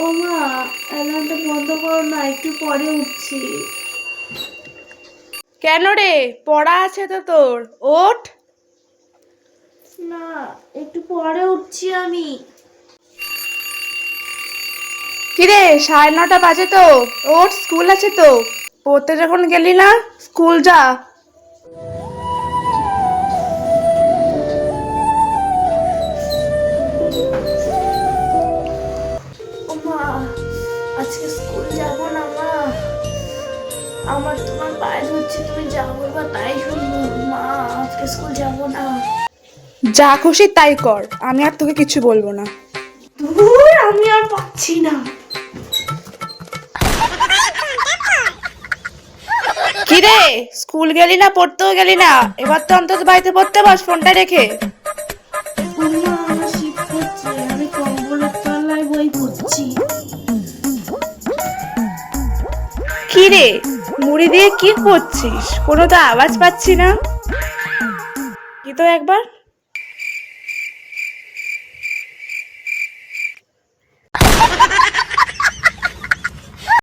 ও মা, অ্যালার্মটা বন্ধ করো না, একটু পরে উঠছি। কেন রে, পড়া আছে তো তোর, ওঠ। না, একটু পরে উঠছি আমি। কিরে, 9:30 বাজে তো, ওঠ, স্কুল আছে তো। পড়তে যখন গেলি না, স্কুল যা। ও মা, আজকে স্কুল যাব না মা। আমার তোমার পায়ে ধরছে, তুমি যা বলবা তাই শুনবো। মা, আজকে স্কুল যাব না। যা খুশি তাই কর, আমি আর তোকে কিছু বলবো না। ধুর, আমি আর পাচ্ছি না। কিরে, স্কুল গেলি না, পড়তেও গেলি না, এবার তো অন্তত বাড়িতে পড়তে বস ফোনটা রেখে। ও মা, আমার শীত করছে, আমি কম্বলের তলায় বই পড়ছি। কিরে, মুড়ি দিয়ে কি করছিস? কোনো তো আওয়াজ পাচ্ছি না। কি তো একবার